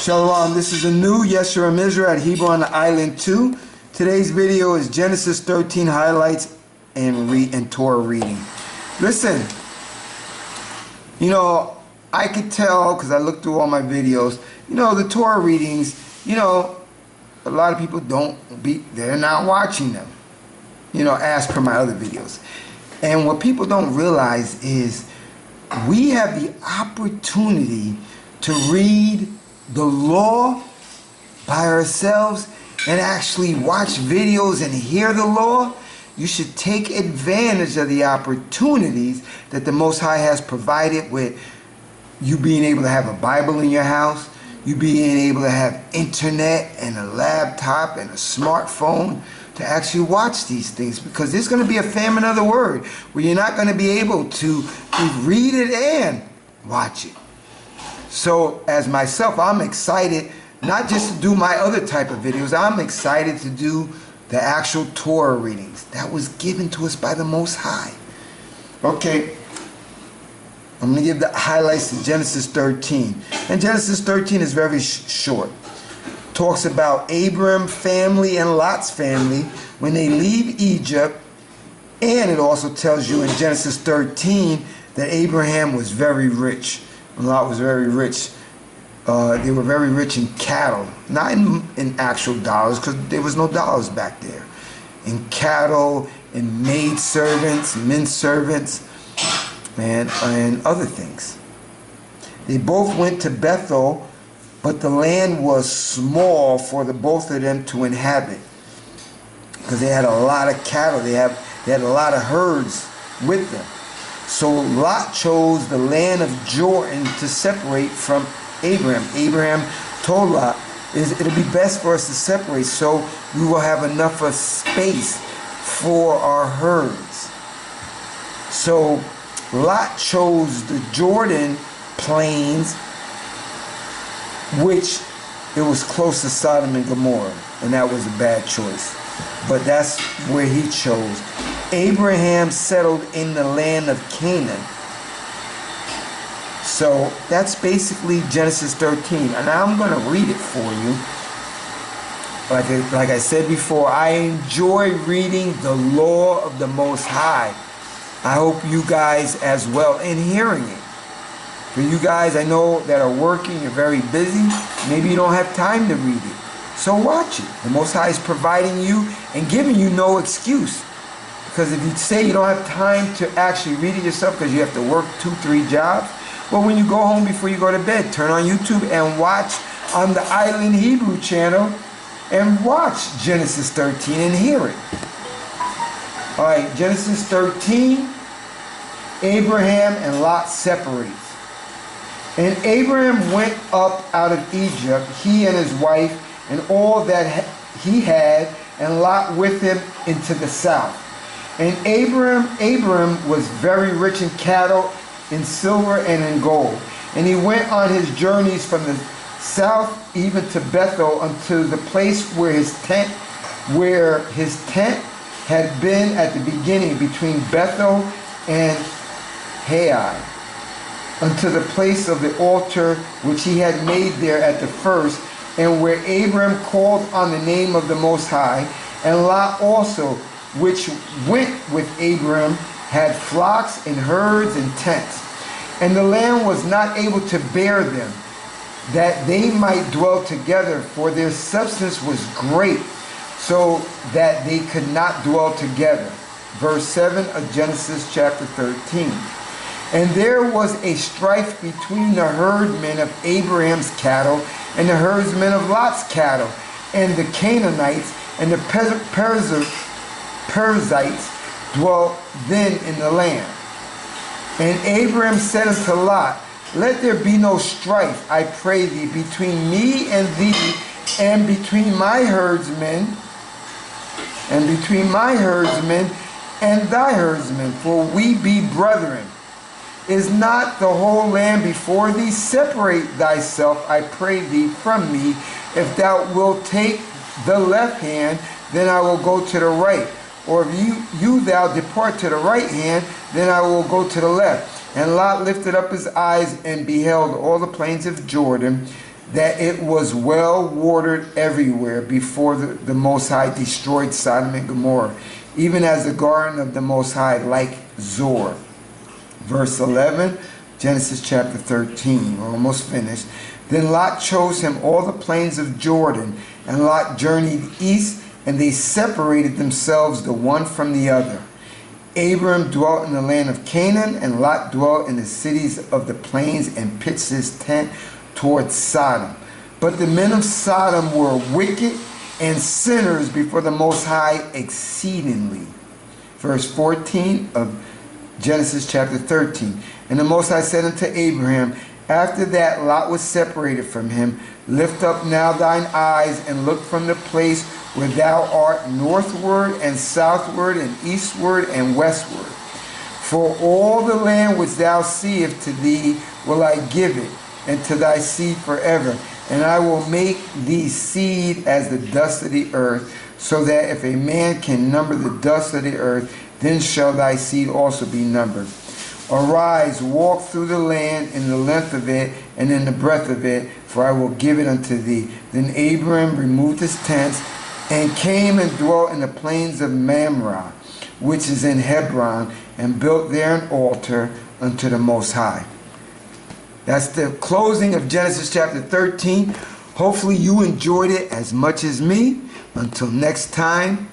Shalom, this is a new Yeshua Mizra at Hebrew on the Island 2. Today's video is Genesis 13 highlights and Torah reading. Listen, you know, I could tell because I looked through all my videos, you know, the Torah readings, you know, a lot of people they're not watching them, you know, as per my other videos. And what people don't realize is we have the opportunity to read the law by ourselves and actually watch videos and hear the law. You should take advantage of the opportunities that the Most High has provided, with you being able to have a Bible in your house, you being able to have internet and a laptop and a smartphone to actually watch these things, because there's going to be a famine of the word where you're not going to be able to read it and watch it. So as myself, I'm excited not just to do my other type of videos. I'm excited to do the actual Torah readings that was given to us by the Most High. Okay, I'm going to give the highlights to Genesis 13. And Genesis 13 is very short. Talks about Abram's family and Lot's family when they leave Egypt. And it also tells you in Genesis 13 that Abraham was very rich. Lot was very rich. They were very rich in cattle, not in actual dollars, because there was no dollars back there. In cattle, in maid servants, men servants, and other things. They both went to Bethel, but the land was small for the both of them to inhabit, because they had a lot of cattle. They had a lot of herds with them. So Lot chose the land of Jordan to separate from Abraham. Abraham told Lot, it'll be best for us to separate so we will have enough of space for our herds. So Lot chose the Jordan plains, which it was close to Sodom and Gomorrah, and that was a bad choice. But that's where he chose. Abraham settled in the land of Canaan. So that's basically Genesis 13. And I'm going to read it for you. Like I said before, I enjoy reading the law of the Most High. I hope you guys as well, and hearing it. For you guys I know that are working, you're very busy, maybe you don't have time to read it. So watch it. The Most High is providing you and giving you no excuse. Because if you say you don't have time to actually read it yourself because you have to work 2-3 jobs, well, when you go home before you go to bed, turn on YouTube and watch on the Island Hebrew channel and watch Genesis 13 and hear it. Alright, Genesis 13, Abraham and Lot separates. And Abraham went up out of Egypt, he and his wife, and all that he had, and Lot with him into the south. And Abram was very rich in cattle, in silver, and in gold. And he went on his journeys from the south even to Bethel, unto the place where his tent had been at the beginning, between Bethel and H.O.I, unto the place of the altar which he had made there at the first, and where Abram called on the name of the Most High. And Lot also, which went with Abram, had flocks and herds and tents. And the land was not able to bear them, that they might dwell together, for their substance was great, so that they could not dwell together. Verse 7 of Genesis chapter 13. And there was a strife between the herdmen of Abraham's cattle and the herdsmen of Lot's cattle, and the Canaanites and the Perizzites dwelt then in the land. And Abraham said unto Lot, let there be no strife, I pray thee, between me and thee, and between my herdsmen, and thy herdsmen, for we be brethren. Is not the whole land before thee? Separate thyself, I pray thee, from me. If thou wilt take the left hand, then I will go to the right. Or if thou depart to the right hand, then I will go to the left. And Lot lifted up his eyes and beheld all the plains of Jordan, that it was well watered everywhere before the Most High destroyed Sodom and Gomorrah, even as the garden of the Most High, like Zor. Verse 11, Genesis chapter 13. We're almost finished. Then Lot chose him all the plains of Jordan, and Lot journeyed east, and they separated themselves the one from the other. Abram dwelt in the land of Canaan, and Lot dwelt in the cities of the plains and pitched his tent towards Sodom. But the men of Sodom were wicked and sinners before the Most High exceedingly. Verse 14 of Genesis chapter 13. And the Most High said unto Abraham, after that Lot was separated from him, lift up now thine eyes and look from the place where thou art northward and southward and eastward and westward. For all the land which thou seest to thee will I give it, and to thy seed forever. And I will make thee seed as the dust of the earth, so that if a man can number the dust of the earth, then shall thy seed also be numbered. Arise, walk through the land in the length of it and in the breadth of it, for I will give it unto thee. Then Abram removed his tents and came and dwelt in the plains of Mamre, which is in Hebron, and built there an altar unto the Most High. That's the closing of Genesis chapter 13. Hopefully you enjoyed it as much as me. Until next time.